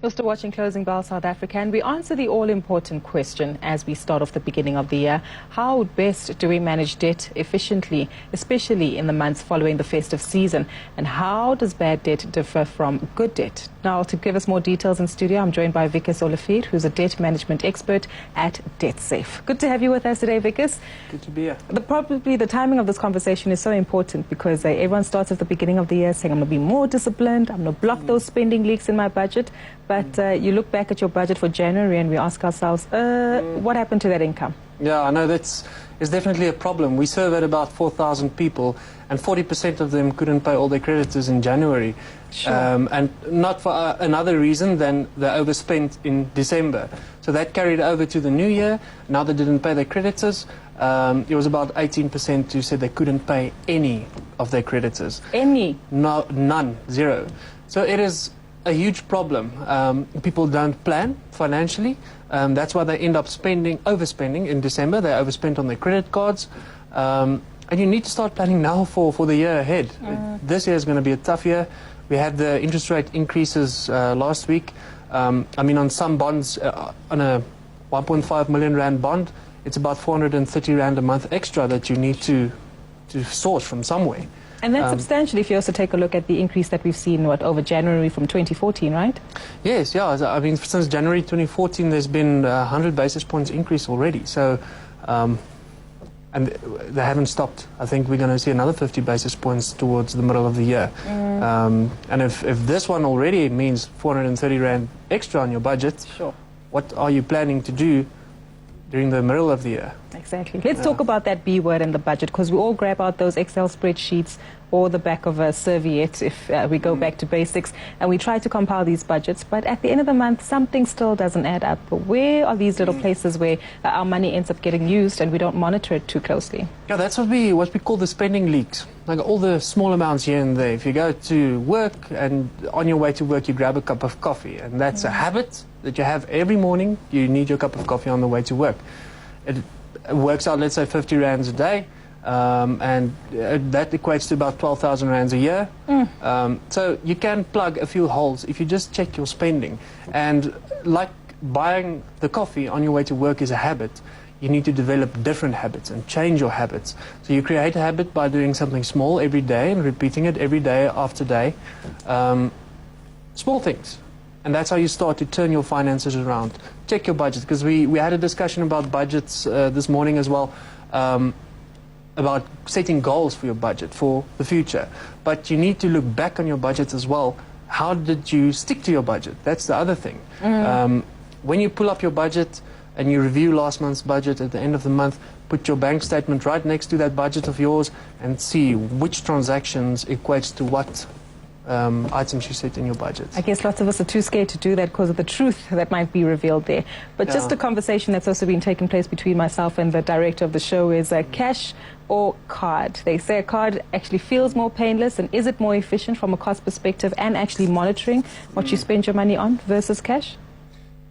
You're still watching Closing Bell South Africa, and we answer the all-important question as we start off the beginning of the year. How best do we manage debt efficiently, especially in the months following the festive season? And how does bad debt differ from good debt? Now, to give us more details in studio, I'm joined by Wikus Olivier, who's a debt management expert at DebtSafe. Good to have you with us today, Wikus. Good to be here. Probably the timing of this conversation is so important because everyone starts at the beginning of the year saying, I'm going to be more disciplined, I'm going to block those spending leaks in my budget. But you look back at your budget for January and we ask ourselves, what happened to that income? Yeah, I know it's definitely a problem. We surveyed about 4,000 people and 40% of them couldn't pay all their creditors in January. Sure. And not for another reason than they overspent in December. So that carried over to the new year. Now they didn't pay their creditors. It was about 18% who said they couldn't pay any of their creditors. Any? No, none, zero. So it is a huge problem. People don't plan financially. That's why they end up overspending in December. They overspent on their credit cards. And you need to start planning now for the year ahead. This year is going to be a tough year. We had the interest rate increases last week. I mean, on some bonds, on a 1.5 million rand bond, it's about 430 rand a month extra that you need to source from somewhere. And that's substantial if you also take a look at the increase that we've seen, over January from 2014, right? Yes, yeah. I mean, since January 2014, there's been 100 basis points increase already. So, and they haven't stopped. I think we're going to see another 50 basis points towards the middle of the year. And if this one already means 430 rand extra on your budget, sure, what are you planning to do during the middle of the year? Exactly. Let's talk about that B word and the budget, because we all grab out those Excel spreadsheets or the back of a serviette if we go back to basics, and we try to compile these budgets, but at the end of the month something still doesn't add up. Where are these little places where our money ends up getting used and we don't monitor it too closely? Yeah, that's what we call the spending leaks. Like all the small amounts here and there. If you go to work and on your way to work you grab a cup of coffee, and that's a habit that you have every morning. You need your cup of coffee on the way to work. It works out, let's say, 50 rands a day, and that equates to about 12,000 rands a year. So you can plug a few holes if you just check your spending. And like buying the coffee on your way to work is a habit, you need to develop different habits and change your habits. So you create a habit by doing something small every day and repeating it every day after day. Small things. And that's how you start to turn your finances around. Check your budget, because we had a discussion about budgets this morning as well, about setting goals for your budget for the future. But you need to look back on your budget as well. How did you stick to your budget? That's the other thing. When you pull up your budget and you review last month's budget at the end of the month, put your bank statement right next to that budget of yours and see which transactions equates to what items you set in your budget. I guess lots of us are too scared to do that because of the truth that might be revealed there. But just a conversation that's also been taking place between myself and the director of the show is cash or card. They say a card actually feels more painless, and is it more efficient from a cost perspective and actually monitoring what you spend your money on versus cash?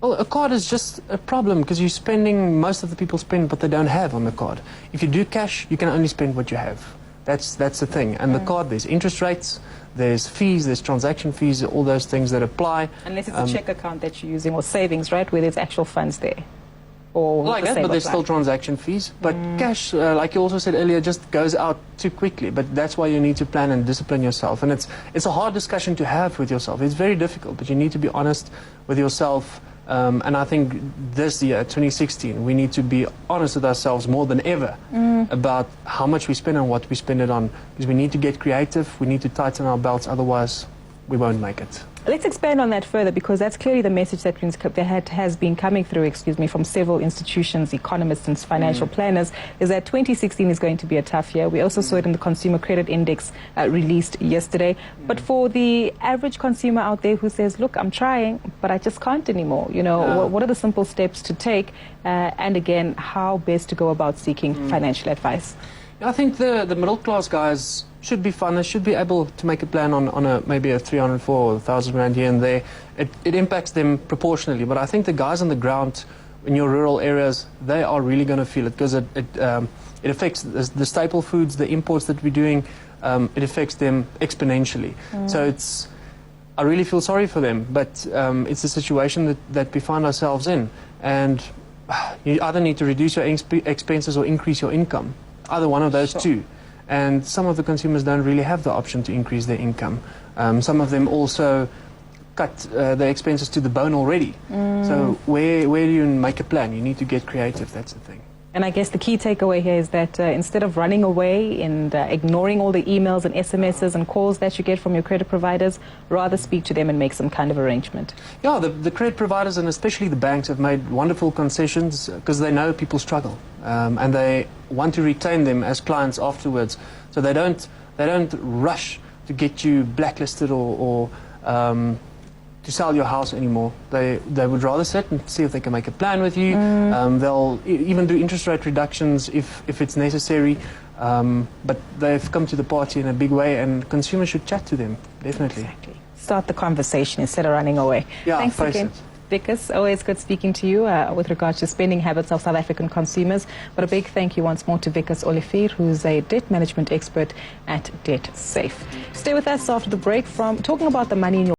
Well, a card is just a problem because you're spending, most of the people spend what they don't have on the card. If you do cash, you can only spend what you have. That's the thing. And the card, there's interest rates, there's fees, there's transaction fees, all those things that apply. Unless it's a check account that you're using, or savings, right, where there's actual funds there. Or like that, but there's still transaction fees. But cash, like you also said earlier, just goes out too quickly. But that's why you need to plan and discipline yourself. And it's a hard discussion to have with yourself. It's very difficult, but you need to be honest with yourself. And I think this year, 2016, we need to be honest with ourselves more than ever about how much we spend and what we spend it on. Because we need to get creative, we need to tighten our belts, otherwise we won't make it. Let's expand on that further, because that's clearly the message that has been coming through, from several institutions, economists and financial planners, is that 2016 is going to be a tough year. We also saw it in the Consumer Credit Index released yesterday. But for the average consumer out there who says, look, I'm trying, but I just can't anymore, what are the simple steps to take? And again, how best to go about seeking financial advice? I think the middle class guys should be fun. They should be able to make a plan on maybe a 300, 400, 1,000 rand here and there. It impacts them proportionally. But I think the guys on the ground in your rural areas, they are really going to feel it, because it affects the staple foods, the imports that we're doing. It affects them exponentially. So I really feel sorry for them, but it's a situation that we find ourselves in. And you either need to reduce your expenses or increase your income, either one of those two. And some of the consumers don't really have the option to increase their income. Some of them also cut their expenses to the bone already. So where do you make a plan? You need to get creative, that's the thing. And I guess the key takeaway here is that instead of running away and ignoring all the emails and SMSs and calls that you get from your credit providers, rather speak to them and make some kind of arrangement. Yeah, the credit providers and especially the banks have made wonderful concessions because they know people struggle and they want to retain them as clients afterwards. So they don't rush to get you blacklisted or to sell your house anymore. They would rather sit and see if they can make a plan with you. They'll even do interest rate reductions if it's necessary. But they've come to the party in a big way, and consumers should chat to them, definitely. Exactly. Start the conversation instead of running away. Yeah, thanks again, Wikus. Always good speaking to you with regards to spending habits of South African consumers. But a big thank you once more to Wikus Olivier, who's a debt management expert at DebtSafe. Stay with us after the break from talking about the money in your